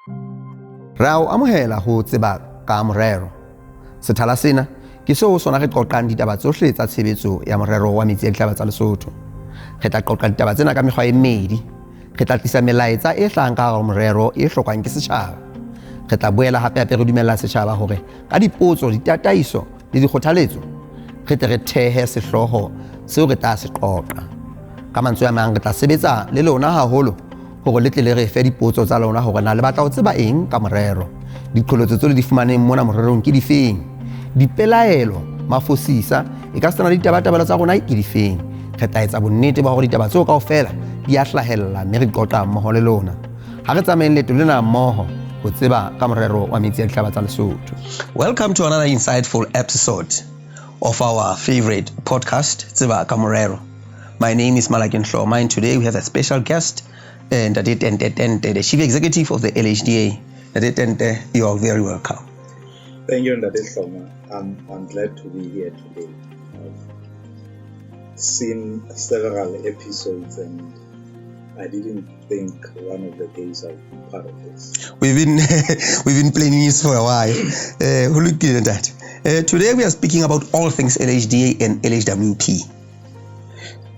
Re a o amohela ho Tseba-Ka-Morero. Sethala sena ke seo sona re qoqang ditaba tsohle tsa tshebetso ya morero wa metsi a dihlaba tsa Lesotho. Re tla qoqa ditaba tsena ka mekgwa e mmedi. Re tla tlisa melaetsa e hlahang ka hara morero e hlokwang ke setjhaba. Re tla boela hape re dumella setjhaba hore ka dipotso, ditataiso le dikgothaletso re tle re thehe sehloho seo re tla se qoqa. Ka mantswe a mang re tla sebetsa le lona haholo hore le tle le re fe dipotso tsa lona hore na le batla ho tseba eng ka morero. Diqholotso tseo le di fumaneng mona morerong ke difeng? Dipelaelo, mafosisa e ka sena le ditabatabelo tsa rona ke difeng? Re tla etsa bonnete ba hore ditaba tseo kaofela di a hlahella mme re qoqa mmoho le lona. Ha re tsamayeng leeto lena mmoho ho tseba ka morero wa metsi a dihlaba tsa Lesotho. Welcome to another insightful episode of our favorite podcast, Tseba-Ka-Morero. My name is Malakeng Hloma, and today we have a special guest, Tente Tente, the Chief Executive of the LHDA. Tente Tente, you are very welcome. Thank you, Tente Hloma. I'm glad to be here today. I've seen several episodes and I didn't think one of the days I'll be part of this. We've been planning this for a while. Who looked at that? Today we are speaking about all things LHDA and LHWP.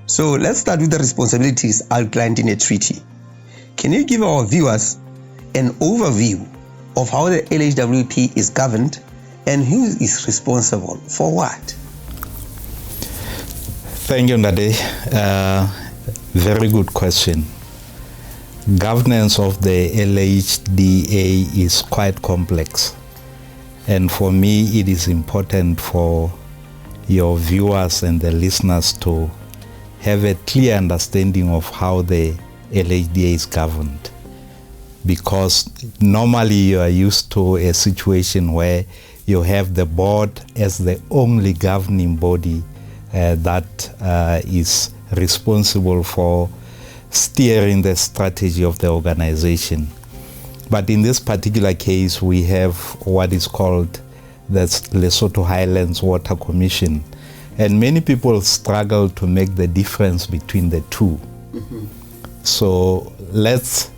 So let's start with the responsibilities outlined in the treaty. Can you give our viewers an overview of how the LHWP is governed and who is responsible for what? Thank you, Ndade. Very good question. Governance of the LHDA is quite complex, and for me it is important for your viewers and the listeners to have a clear understanding of how the LHDA is governed, because normally you are used to a situation where you have the board as the only governing body that is responsible for steering the strategy of the organization. But in this particular case, we have what is called the Lesotho Highlands Water Commission, and many people struggle to make the difference between the two. Mm-hmm. So let's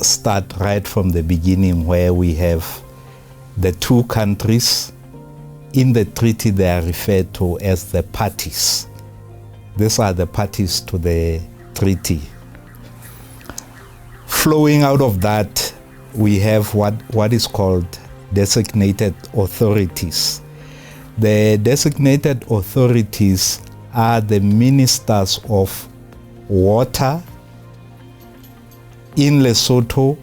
start right from the beginning, where we have the two countries. In the treaty, they are referred to as the parties. These are the parties to the treaty. Flowing out of that, we have what is called designated authorities. The designated authorities are the ministers of water in Lesotho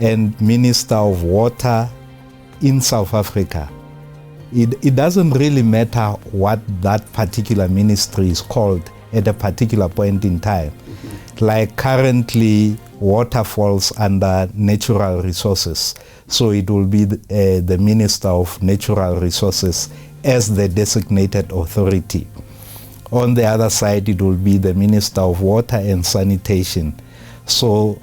and Minister of Water in South Africa. It doesn't really matter what that particular ministry is called at a particular point in time. Mm-hmm. Like currently, water falls under natural resources. So it will be the Minister of Natural Resources as the designated authority. On the other side, it will be the Minister of Water and Sanitation. So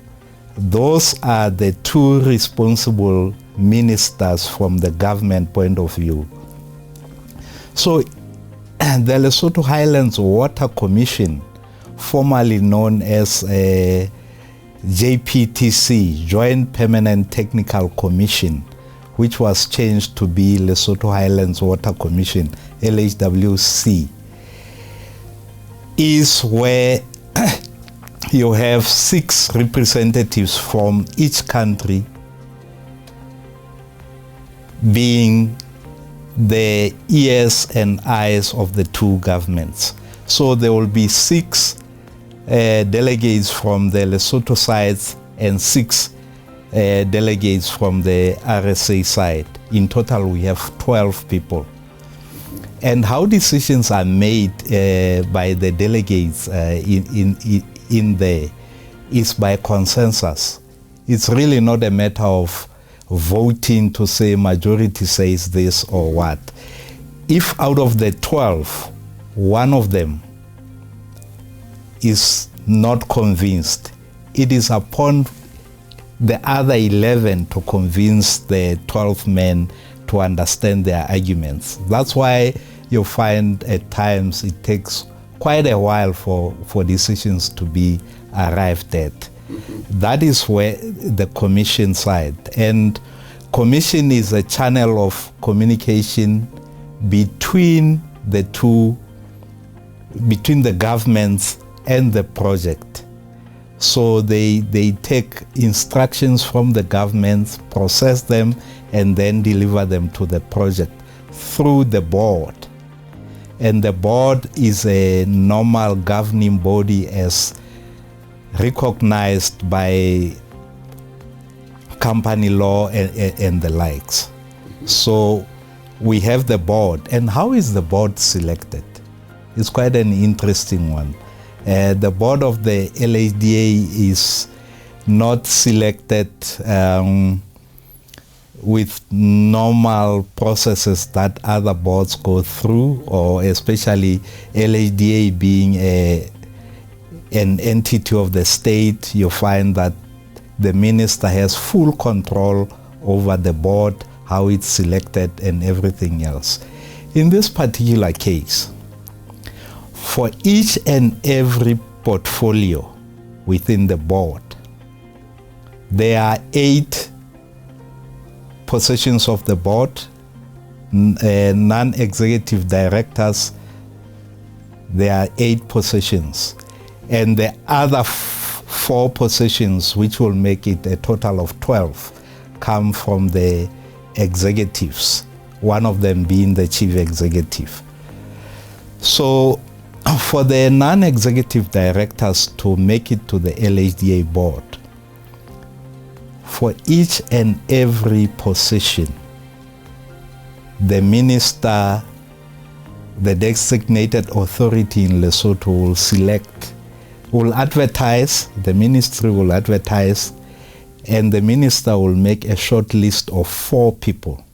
those are the two responsible ministers from the government point of view. So the Lesotho Highlands Water Commission, formerly known as JPTC, Joint Permanent Technical Commission, which was changed to be Lesotho Highlands Water Commission, LHWC, is where you have 6 representatives from each country being the ears and eyes of the two governments. So there will be 6 delegates from the Lesotho side and 6 delegates from the RSA side. In total, we have 12 people. And how decisions are made by the delegates in there is by consensus. It's really not a matter of voting to say majority says this or what. If out of the 12, one of them is not convinced, it is upon the other 11 to convince the 12 men to understand their arguments. That's why you find at times it takes quite a while for decisions to be arrived at. That is where the commission side. And commission is a channel of communication between the two, between the governments and the project. So they take instructions from the governments, process them, and then deliver them to the project through the board. And the board is a normal governing body as recognized by company law and the likes. So we have the board. And how is the board selected? It's quite an interesting one. The board of the LHDA is not selected with normal processes that other boards go through, or especially LHDA being an entity of the state. You find that the minister has full control over the board, how it's selected and everything else. In this particular case, for each and every portfolio within the board, there are 8 positions of the board, non-executive directors. There are 8 positions, and the other 4 positions, which will make it a total of 12, come from the executives, one of them being the chief executive. So for the non-executive directors to make it to the LHDA board, for each and every position, the minister, the designated authority in Lesotho will select, will advertise, the ministry will advertise, and the minister will make a short list of 4 people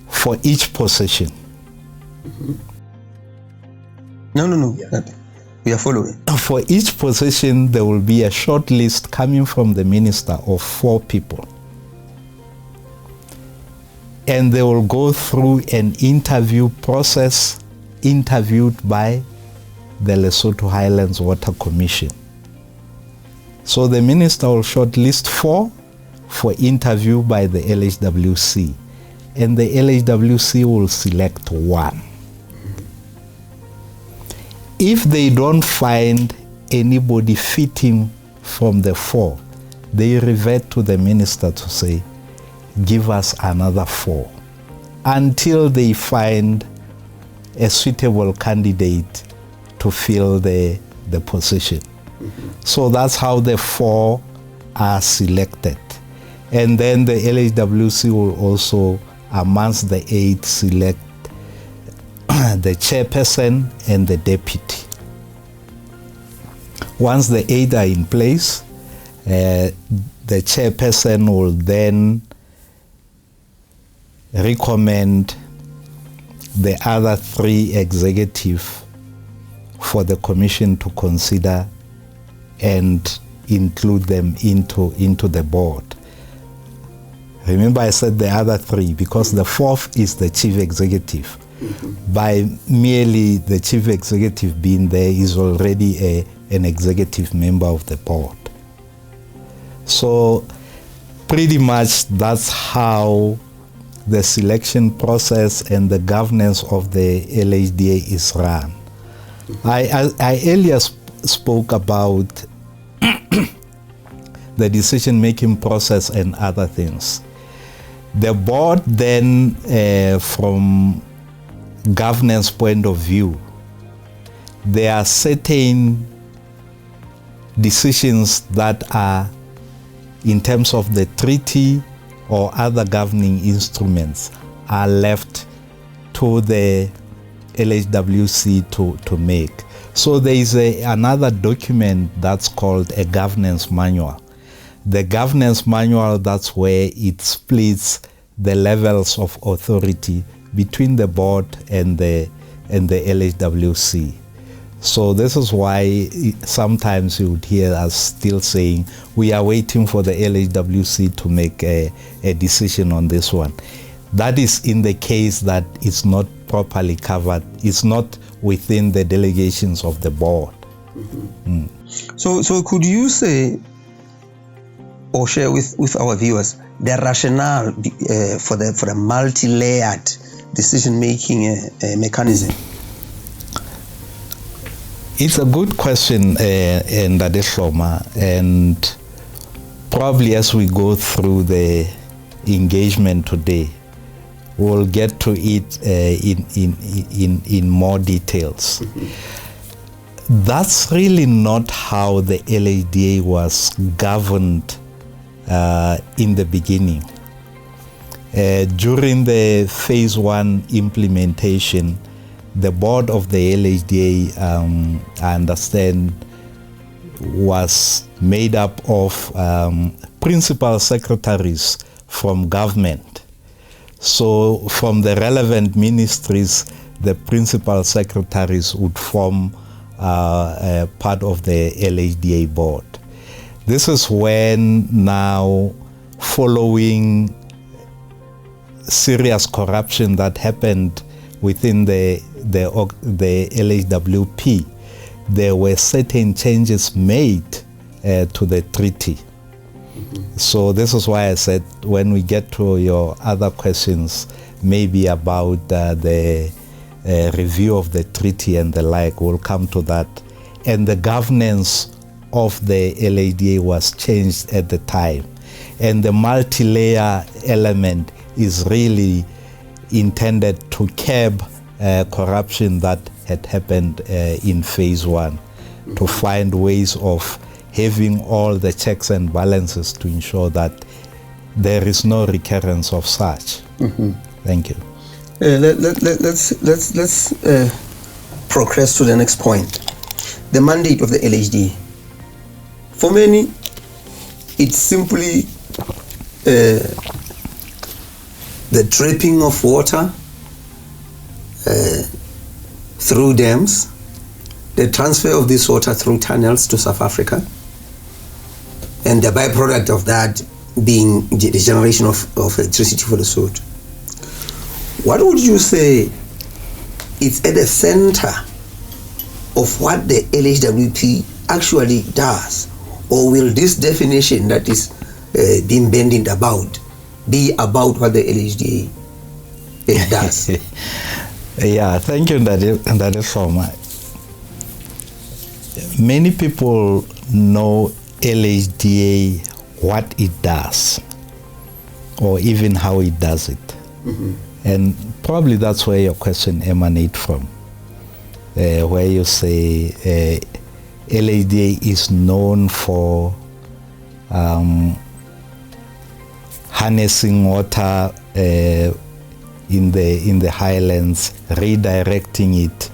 for each position. No. Yeah. We are following. For each position, there will be a short list coming from the minister of 4 people. And they will go through an interview process, interviewed by the Lesotho Highlands Water Commission. So the minister will shortlist 4 for interview by the LHWC, and the LHWC will select 1. If they don't find anybody fitting from the 4, they revert to the minister to say, give us another 4, until they find a suitable candidate to fill the position. So that's how the 4 are selected. And then the LHWC will also, amongst the 8, select the chairperson and the deputy. Once the 8 are in place, the chairperson will then recommend the other 3 executives for the commission to consider and include them into the board. Remember, I said the other 3 because the 4th is the chief executive. By merely the chief executive being there, is already an executive member of the board. So pretty much that's how the selection process and the governance of the LHDA is run. I earlier spoke about the decision-making process and other things. The board then, from governance point of view, there are certain decisions that are, in terms of the treaty or other governing instruments, are left to the LHWC to make. So there is another document that's called a governance manual. The governance manual, that's where it splits the levels of authority between the board and the LHWC. So this is why sometimes you would hear us still saying we are waiting for the LHWC to make a decision on this one. That is in the case that it's not properly covered, it's not within the delegations of the board. So could you say or share with our viewers the rationale for the multi-layered decision-making mechanism? It's a good question, Tente Hloma, and probably as we go through the engagement today, we'll get to it in more details. That's really not how the LHDA was governed in the beginning. During the phase 1 implementation, the board of the LHDA, I understand, was made up of principal secretaries from government. So from the relevant ministries, the principal secretaries would form part of the LHDA board. This is when now, following serious corruption that happened within the LHWP, there were certain changes made to the treaty. So this is why I said when we get to your other questions, maybe about the review of the treaty and the like, we'll come to that. And the governance of the LHDA was changed at the time. And the multi-layer element is really intended to curb corruption that had happened in phase 1, to find ways of having all the checks and balances to ensure that there is no recurrence of such. Thank you. Let's progress to the next point. The mandate of the LHD. For many, it's simply the trapping of water through dams, the transfer of this water through tunnels to South Africa, and the byproduct of that being the generation of electricity for Lesotho. What would you say is at the center of what the LHWP actually does? Or will this definition that is being bandied about be about what the LHDA does? Yeah, thank you, Tente Hloma. Many people know LHDA, what it does, or even how it does it. And probably that's where your question emanates from, where you say LHDA is known for harnessing water in the highlands, redirecting it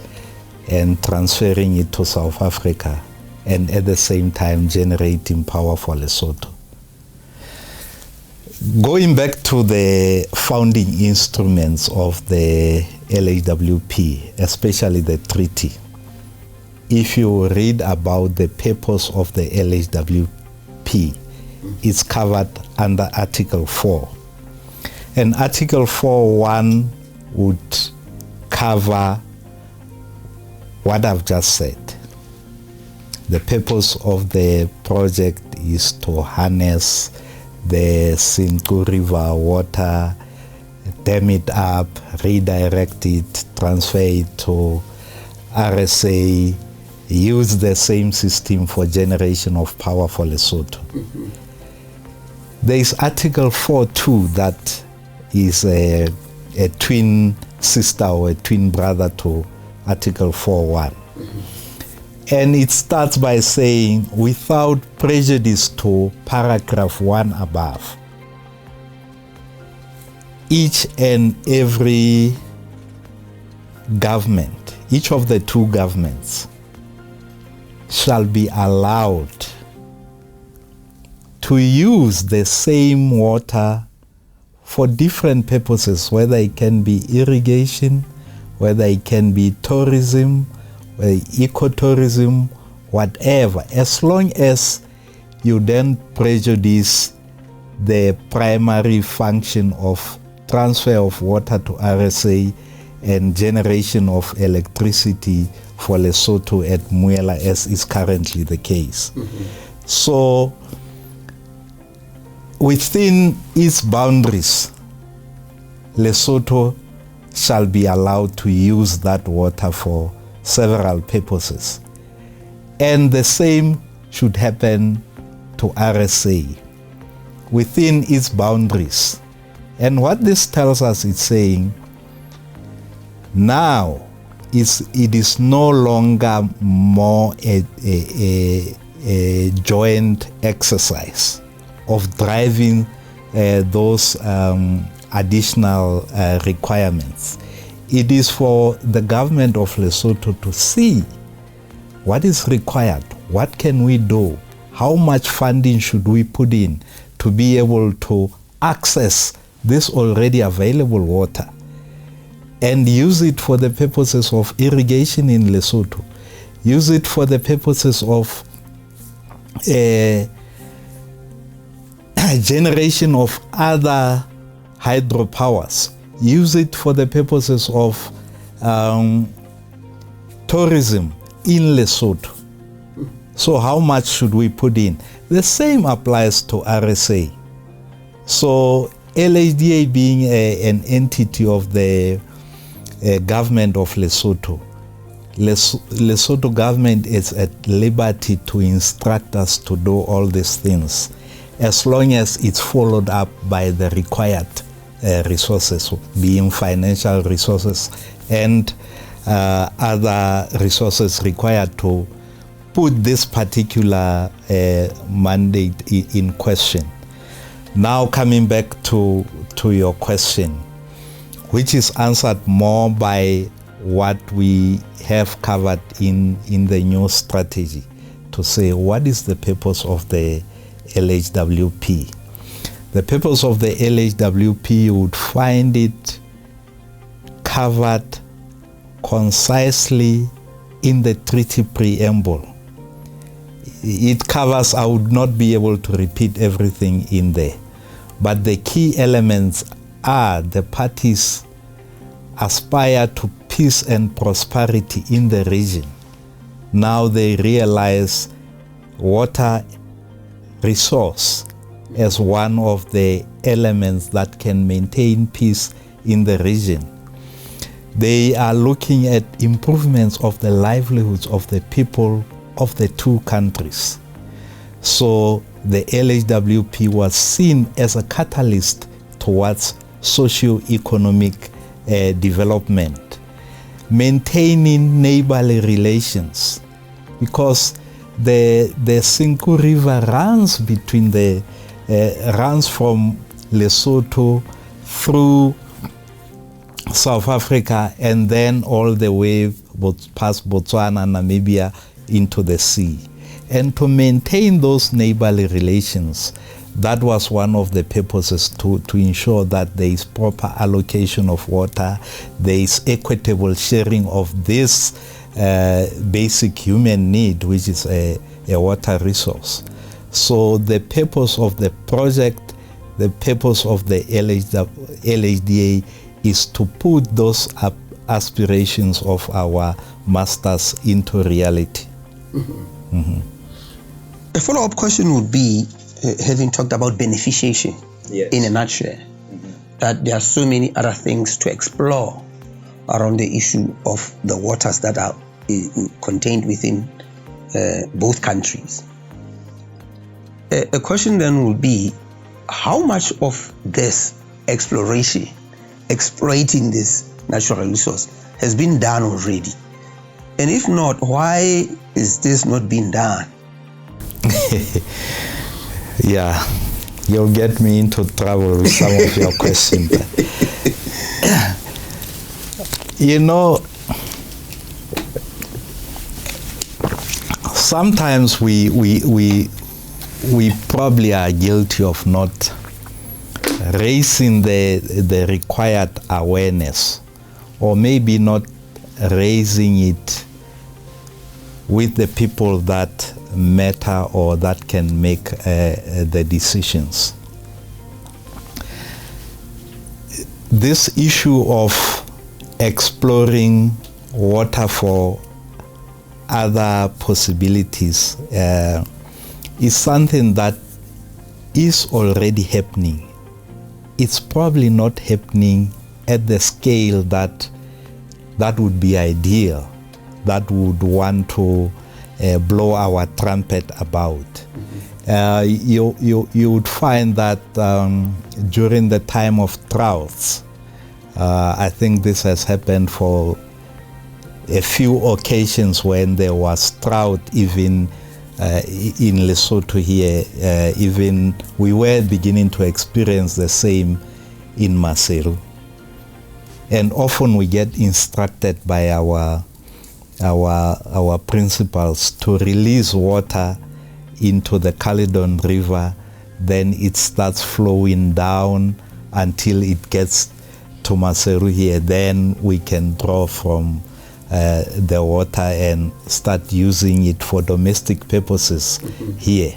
and transferring it to South Africa, and at the same time generating power for Lesotho. Going back to the founding instruments of the LHWP, especially the treaty, if you read about the purpose of the LHWP, it's covered under Article 4. And Article 4.1 would cover what I've just said. The purpose of the project is to harness the Senqu River water, dam it up, redirect it, transfer it to RSA, use the same system for generation of power for Lesotho. There is Article 4.2 that is a twin sister or a twin brother to Article 4.1. And it starts by saying, without prejudice to paragraph 1 above, each and every government, each of the two governments, shall be allowed to use the same water for different purposes, whether it can be irrigation, whether it can be tourism, ecotourism, whatever, as long as you don't prejudice the primary function of transfer of water to RSA and generation of electricity for Lesotho at Muela, as is currently the case. So within its boundaries, Lesotho shall be allowed to use that water for several purposes. And the same should happen to RSA within its boundaries. And what this tells us is saying, now it is no longer more a joint exercise of driving those additional requirements. It is for the government of Lesotho to see what is required, what can we do, how much funding should we put in to be able to access this already available water and use it for the purposes of irrigation in Lesotho, use it for the purposes of generation of other hydropowers, use it for the purposes of tourism in Lesotho. So how much should we put in? The same applies to RSA. So LHDA being an entity of the government of Lesotho, Lesotho government is at liberty to instruct us to do all these things as long as it's followed up by the required resources, being financial resources and other resources required to put this particular mandate in question. Now coming back to your question, which is answered more by what we have covered in the new strategy, to say what is the purpose of the LHWP. The purpose of the LHWP, you would find it covered concisely in the treaty preamble. It covers, I would not be able to repeat everything in there, but the key elements are the parties aspire to peace and prosperity in the region. Now they realize water resource as one of the elements that can maintain peace in the region. They are looking at improvements of the livelihoods of the people of the two countries. So the LHWP was seen as a catalyst towards socio-economic development, maintaining neighborly relations, because the Sinku River runs between runs from Lesotho through South Africa and then all the way past Botswana, Namibia into the sea. And to maintain those neighborly relations, that was one of the purposes, to ensure that there is proper allocation of water, there is equitable sharing of this basic human need, which is a water resource. So the purpose of the project, the purpose of the LHDA is to put those aspirations of our masters into reality. Mm-hmm. Mm-hmm. A follow-up question would be, having talked about beneficiation, yes, in a nutshell, that there are so many other things to explore around the issue of the waters that are contained within both countries. A question then will be, how much of this exploration, exploiting this natural resource, has been done already? And if not, why is this not being done? Yeah, you'll get me into trouble with some of your questions. You know, sometimes we probably are guilty of not raising the required awareness, or maybe not raising it with the people that matter or that can make the decisions. This issue of exploring water for other possibilities is something that is already happening. It's probably not happening at the scale that would be ideal, that would want to blow our trumpet about. You would find that during the time of droughts, I think this has happened for a few occasions when there was drought, even in Lesotho here, even we were beginning to experience the same in Maseru. And often we get instructed by our principals to release water into the Caledon River, then it starts flowing down until it gets to Maseru here. Then we can draw from the water and start using it for domestic purposes here.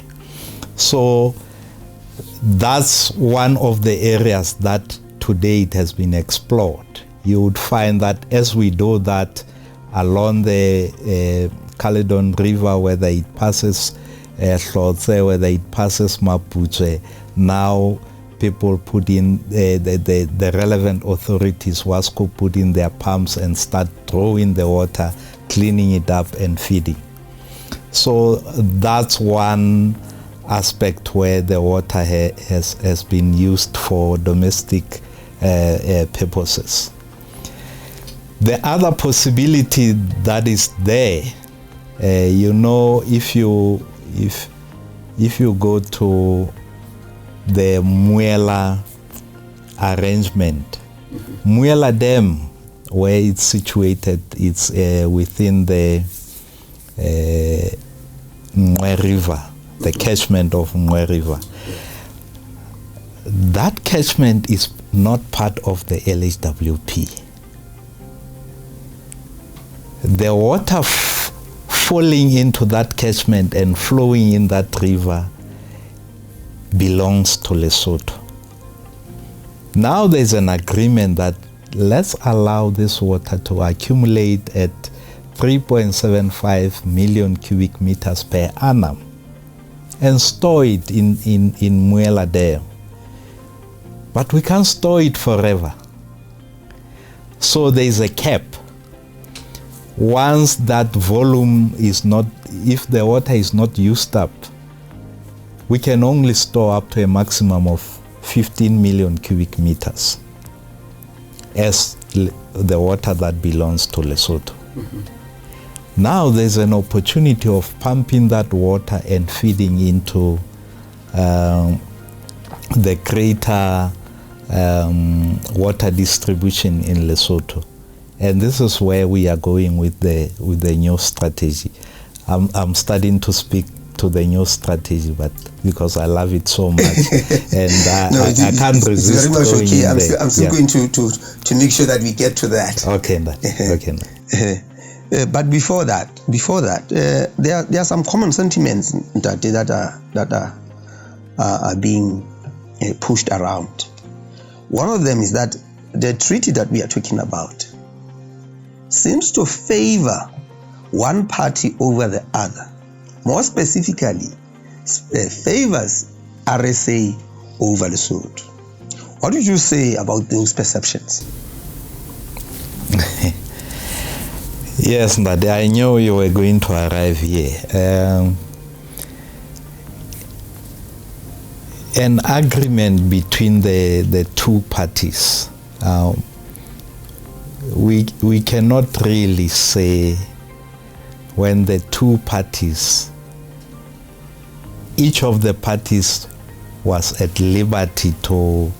So that's one of the areas that today it has been explored. You would find that as we do that along the Caledon River, whether it passes Hlotse, whether it passes Mapuche, now people put in, the relevant authorities, WASCO, put in their pumps and start drawing the water, cleaning it up and feeding. So that's one aspect where the water has been used for domestic purposes. The other possibility that is there, if you go to the Muela arrangement, Muela Dam, where it's situated, it's within the Mwe River, the catchment of Mwe River. That catchment is not part of the LHWP. The water falling into that catchment and flowing in that river belongs to Lesotho. Now there's an agreement that let's allow this water to accumulate at 3.75 million cubic meters per annum and store it in Muela Dam. But we can't store it forever. So there's a cap. Once that volume is not, if the water is not used up, we can only store up to a maximum of 15 million cubic meters as the water that belongs to Lesotho. Now there's an opportunity of pumping that water and feeding into the greater water distribution in Lesotho. And this is where we are going with the new strategy. I'm starting to speak to the new strategy, but because I love it so much, and I can't resist. Very much okay. I'm still going to make sure that we get to that. Okay. But before that, there are some common sentiments that are being pushed around. One of them is that the treaty that we are talking about seems to favor one party over the other. More specifically, favors RSA over Lesotho. What did you say about those perceptions? Yes, but I knew you were going to arrive here. An agreement between the two parties. We cannot really say when the two parties, each of the parties was at liberty to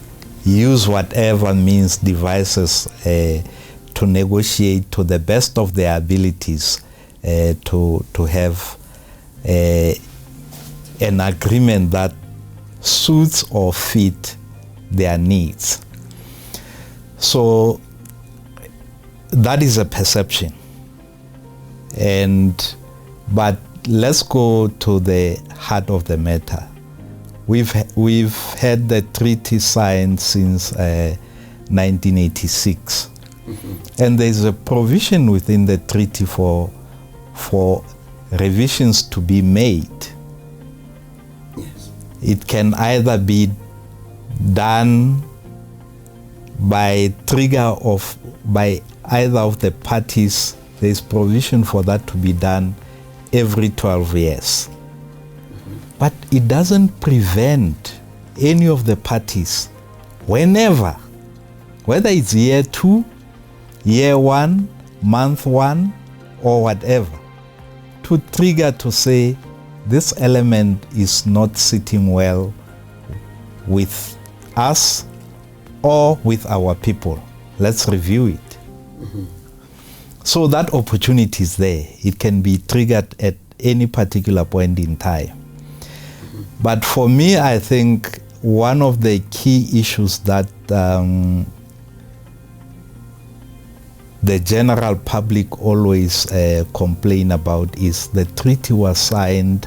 use whatever means, devices to negotiate to the best of their abilities to have an agreement that suits or fit their needs. So that is a perception. But let's go to the heart of the matter. We've had the treaty signed since 1986, and there's a provision within the treaty for for revisions to be made, Yes. it can either be done by either of the parties. There is provision for that to be done every 12 years. But it doesn't prevent any of the parties, whenever, whether it's year 2, year 1, month 1, or whatever, to trigger to say this element is not sitting well with us or with our people. Let's review it. So that opportunity is there. It can be triggered at any particular point in time. But for me, I think one of the key issues that the general public always complain about is the treaty was signed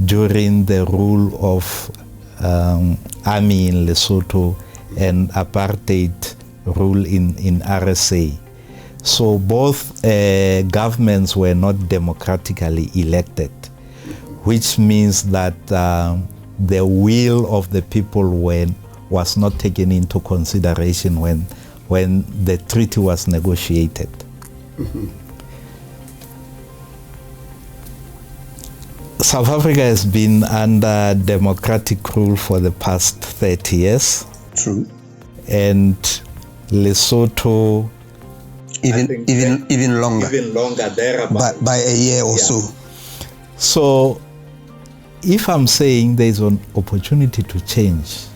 during the rule of army in Lesotho and apartheid rule in RSA. So both governments were not democratically elected, which means that the will of the people was not taken into consideration when the treaty was negotiated. South Africa has been under democratic rule for the past 30 years. True. And Lesotho Even longer. Even longer, thereabouts. By a year or so. So if I'm saying there's an opportunity to change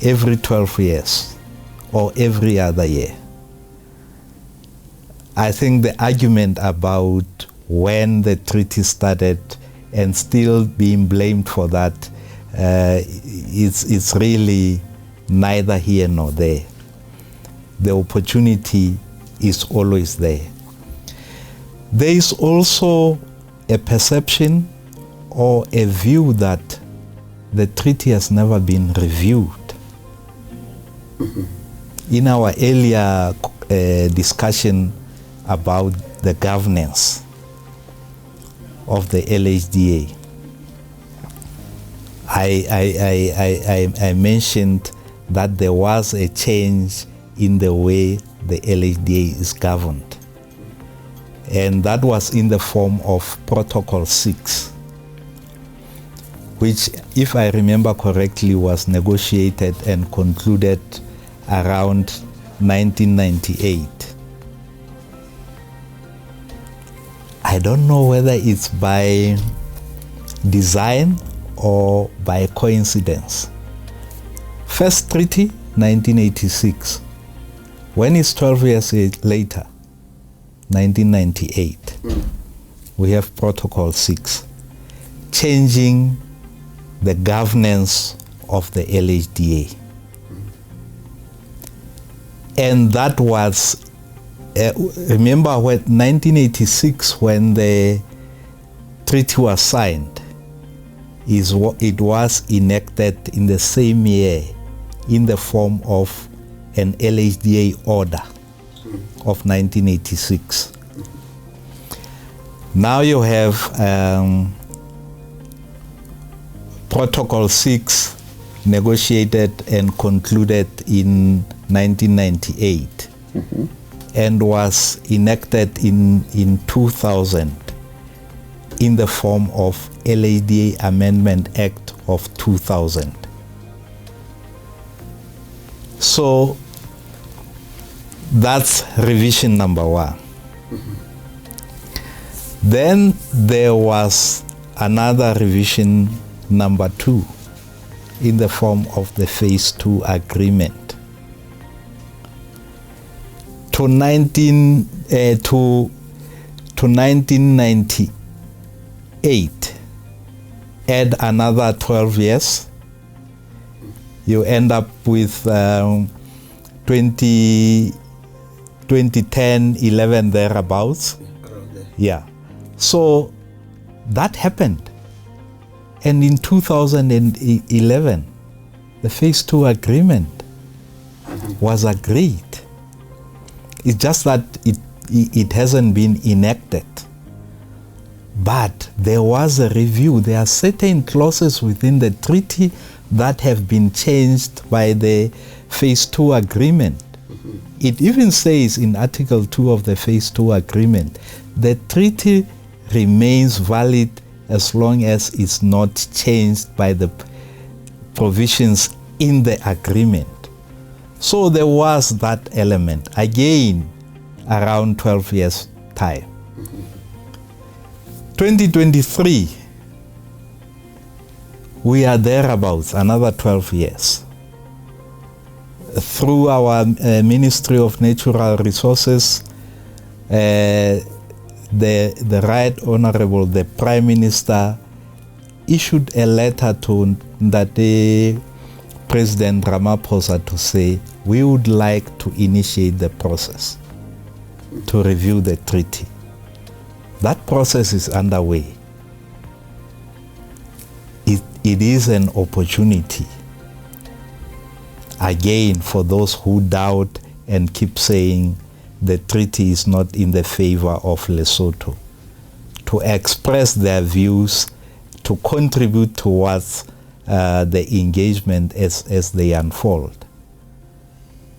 every 12 years or every other year, I think the argument about when the treaty started and still being blamed for that, it's really neither here nor there. The opportunity is always there. There is also a perception or a view that the treaty has never been reviewed. In our earlier discussion about the governance of the LHDA, I mentioned that there was a change in the way the LHDA is governed. And that was in the form of Protocol 6, which, if I remember correctly, was negotiated and concluded around 1998. I don't know whether it's by design or by coincidence. First treaty, 1986. When it's 12 years later, 1998, we have Protocol 6, changing the governance of the LHDA. And that was, remember when 1986, when the treaty was signed, it was enacted in the same year in the form of an LHDA order of 1986. Now you have Protocol 6 negotiated and concluded in 1998 and was enacted in 2000 in the form of LHDA Amendment Act of 2000. So that's revision number 1. Then there was another revision number 2 in the form of the Phase 2 agreement. To 1998, add another 12 years, you end up with 2010, 11 thereabouts. Yeah. So that happened. And in 2011, the Phase 2 agreement was agreed. It's just that it hasn't been enacted. But there was a review. There are certain clauses within the treaty that have been changed by the Phase 2 agreement. It even says in Article 2 of the Phase 2 agreement, the treaty remains valid as long as it's not changed by the provisions in the agreement. So there was that element, again, around 12 years' time. 2023, we are thereabouts, another 12 years. Through our Ministry of Natural Resources, the Right Honorable, the Prime Minister, issued a letter to Ndate President Ramaphosa to say, we would like to initiate the process to review the treaty. That process is underway. It is an opportunity, again, for those who doubt and keep saying the treaty is not in the favor of Lesotho, to express their views, to contribute towards the engagement as they unfold.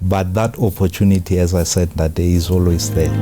But that opportunity, as I said, that day is always there.